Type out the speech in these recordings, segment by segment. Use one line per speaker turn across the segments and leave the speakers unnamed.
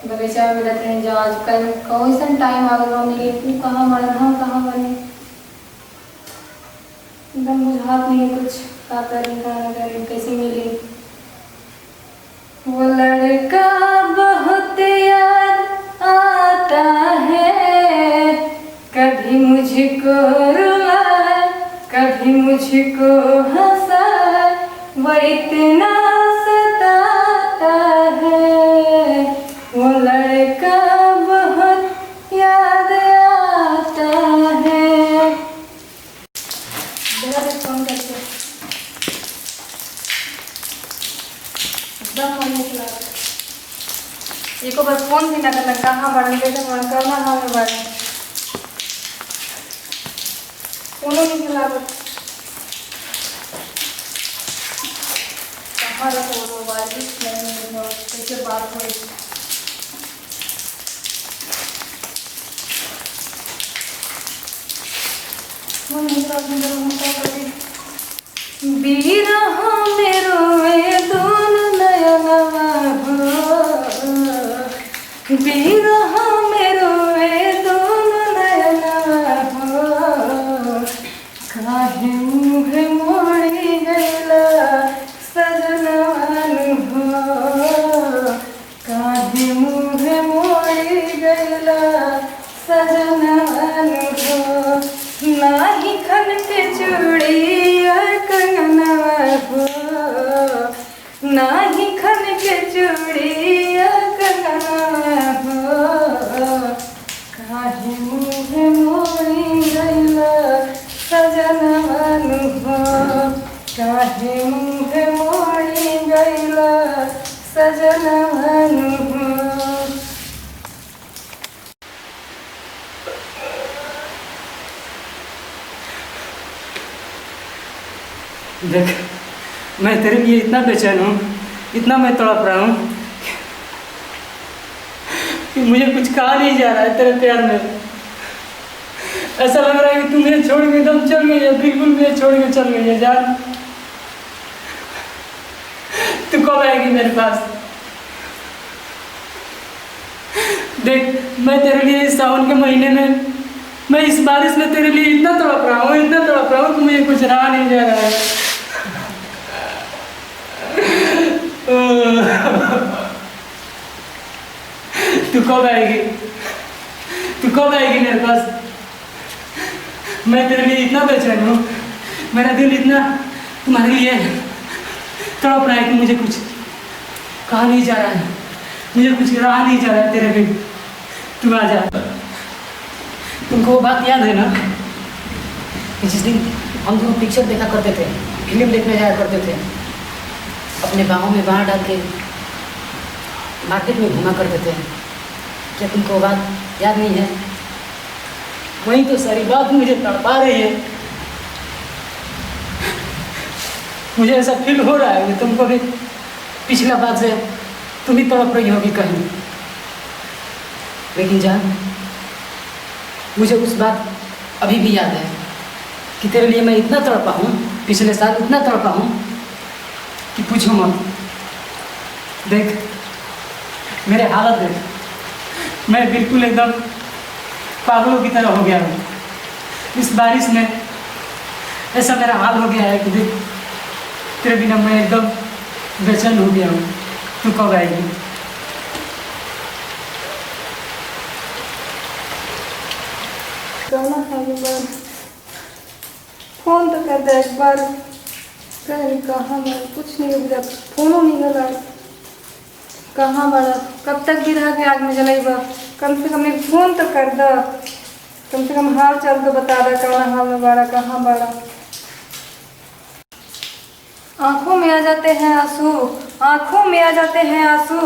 बगीचा में रहते हैं जो आजकल कौन सा टाइम आ गया मेरे तू कहाँ बड़ा हम कहाँ बने एकदम बुझात नहीं है कुछ का करें का ना करें कैसे मिले वो लड़का बहुत याद आता है कभी मुझको रुलाए कभी मुझको हंसाए वो इतना सताता है वो लड़का बहुत याद आता है। जरा से फोन करके एकदम मन नहीं लगा एक बार फोन भी ना करना कहाँ बढ़ कैसे मन करना हमें बढ़ फोन नहीं खिला कहाँ रखो वो मोबाइल भी नहीं कैसे बात हो बिरह में रोए दोनों नयनवा हो बिरह में रोए दोनों नयनवा हो काहे मुँह मोड़ी गैला सजनवान हो काहे मुँह मोड़ी गैला सजनवान हो नाही खन के चूड़िया कंगनवा हो नाही खन के चूड़िया कंगनवा हो काहे मुँह मोड़ी गैला सजनवान हो काहे मुँह मोड़ी गैला सजनवान हो।
देख मैं तेरे लिए इतना बेचैन हूँ इतना मैं तड़प रहा हूँ कि मुझे कुछ कहा नहीं जा रहा है तेरे प्यार में। ऐसा लग रहा है कि तू मुझे छोड़ के एकदम चल गई है बिल्कुल मुझे छोड़ के चल गई है जान। तू कब आएगी मेरे पास? देख मैं तेरे लिए इस सावन के महीने में मैं इस बारिश में तेरे लिए इतना तड़प रहा हूँ कि मुझे कुछ रहा नहीं जा रहा है। तू कब आएगी मेरे पास? मैं तेरे लिए इतना बेचैन हूँ मेरा दिल इतना तुम्हारे लिए तड़प रहा है कि मुझे कुछ कहा नहीं जा रहा है मुझे कुछ रहा नहीं जा रहा है तेरे बिन। तू आ जा। तुमको वो बात याद है ना कि जिस दिन हम दोनों पिक्चर देखा करते थे फिल्म देखने जाया करते थे अपने बाहों में बाहर डाल के मार्केट में घूमा करते थे। क्या तुमको वो बात याद नहीं है? वही तो सारी बात मुझे तड़पा रही है। मुझे ऐसा फील हो रहा है कि तुमको भी पिछला बात से तुम ही तड़प रही होगी कहीं। लेकिन जान मुझे उस बात अभी भी याद है कि तेरे लिए मैं इतना तड़पा हूँ पिछले साल इतना तड़पा हूँ कि पूछो मत। देख मेरे हालत देख मैं बिल्कुल एकदम पागलों की तरह हो गया हूँ। इस बारिश में ऐसा मेरा हाल हो गया है कि देख तेरे बिना मैं एकदम बेचैन हो गया हूँ। तू कब आएगी?
करना था एक बार फोन तो कर दे एक बार कहीं कहाँ मैं कुछ नहीं हो फोनो नहीं गला कहाँ बड़ा कब तक गिरा के आग में जलेगा कम से कम एक फोन तो कर दो कम से कम हाल चाल तो बता दे कहाँ हाल में बड़ा कहाँ बड़ा। आंखों में आ जाते हैं आंसू आंखों में आ जाते हैं आंसू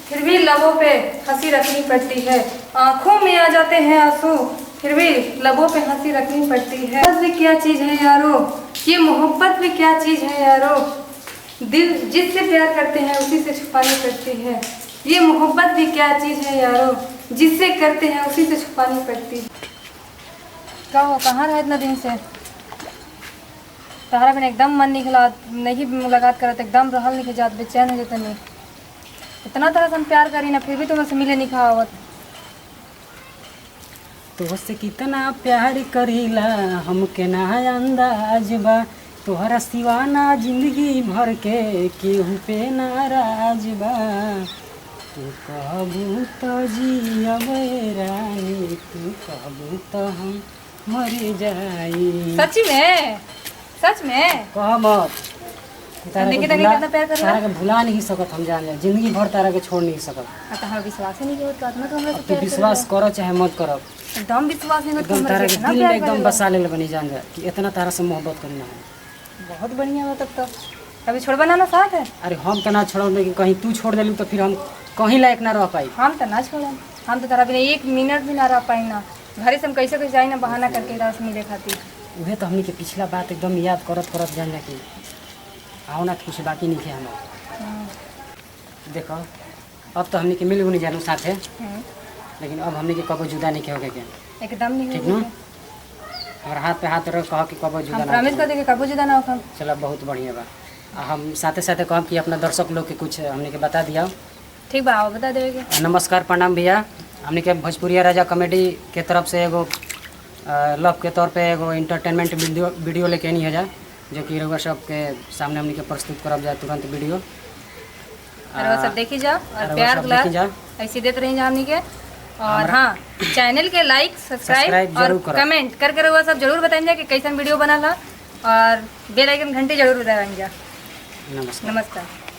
फिर भी लबों पे हंसी रखनी पड़ती है। आंखों में आ जाते हैं आंसू फिर भी लबों पे हंसी रखनी पड़ती है। मोहब्बत भी क्या चीज़ है यारो ये मोहब्बत भी क्या चीज़ है यारो दिल जिससे प्यार करते हैं उसी से छुपानी पड़ती है। ये मोहब्बत भी क्या चीज़ है यारो जिससे करते हैं उसी से छुपानी पड़ती है। क्या हो कहाँ रहे इतना दिन से? तारा बिन एकदम मन निकला नहीं मुलाकात करत एकदम रहल नहीं जात बेचैन हो जाते नहीं इतना तरह से हम प्यार करी ना, फिर भी तुमसे मिले नहीं खावत।
तोहसे कितना प्यार करीला हमके ना अंदाज बा, तोहरा सिवाना जिंदगी भर के केहू पे नाराज बा। तू कहबू तो जियबे रानी, तू कहबू तो हम मर जाई।
सच में? सच में?
कह मत।
देखिए तो कितना प्यार कर रहा
तारा के भुला नहीं सकत, हम जान ले जिंदगी भर तारा के छोड़ नहीं सकत।
तो हमें विश्वास ही नहीं होता तो हमरा से
तू विश्वास करो चाहे मत करो,
एकदम विश्वास नहीं होता
एकदम तारा के
कितना
दिल में
प्यार
एकदम
करेला।
बसा ले बनी, जान जा कि इतना तारा से मोहब्बत करना है।
बहुत बढ़िया हो तब तो। कभी छोड़बा ना साथ है?
अरे हम तो ना छोड़ो, लेकिन कहीं तू छोड़ देलू तो फिर हम कहीं लायक ना रह पाई।
हम तो ना छोड़म, हम तो तारा बिना एक मिनट भी ना रह पाई ना। घरे से हम कैसे कैसे जाई ना बहाना करके तारा से मिले खातिर।
उहे तो हमनी के पिछला बात एकदम याद करत करत जान जा कि आओ ना कुछ बाकी नहीं है हमार। देखो अब तो हमनी के मिल नहीं जानू साथे, लेकिन अब हमनी के कबो जुदा नहीं होगे के।
एकदम नहीं
ठीक
होगा।
ना? और हाथ पे हाथ रख कह कि कबो जुदा
हम
ना
प्रॉमिस कर दे कि कबू जुदा ना होखम।
चलो बहुत बढ़िया बा। आ हम साथे साथे कहब कि अपना दर्शक लोग के कुछ हमनी के बता दिया।
ठीक बा, आओ बता देवे के।
नमस्कार प्रणाम भैया, हमनी के भोजपुरिया राजा कॉमेडी के तरफ से एगो लव के तौर पे एगो इंटरटेनमेंट वीडियो लेके आनी है जा, जो कि रउआ सब के सामने हमनी के प्रस्तुत करब जा तुरंत वीडियो।
और वो सब देखी जाओ और
और
प्यार
वो सब
दुलार
देखी जाओ।
ऐसे देते रही जा हमनी के। और हाँ, चैनल के लाइक
सब्सक्राइब
सब्सक्राइब और
जरूर करो।
कमेंट करके रउआ सब जरूर बताएं जा कि कैसन वीडियो बनाला, और बेल आइकन घंटी जरूर दबाएं जा।
नमस्कार।
नमस्कार।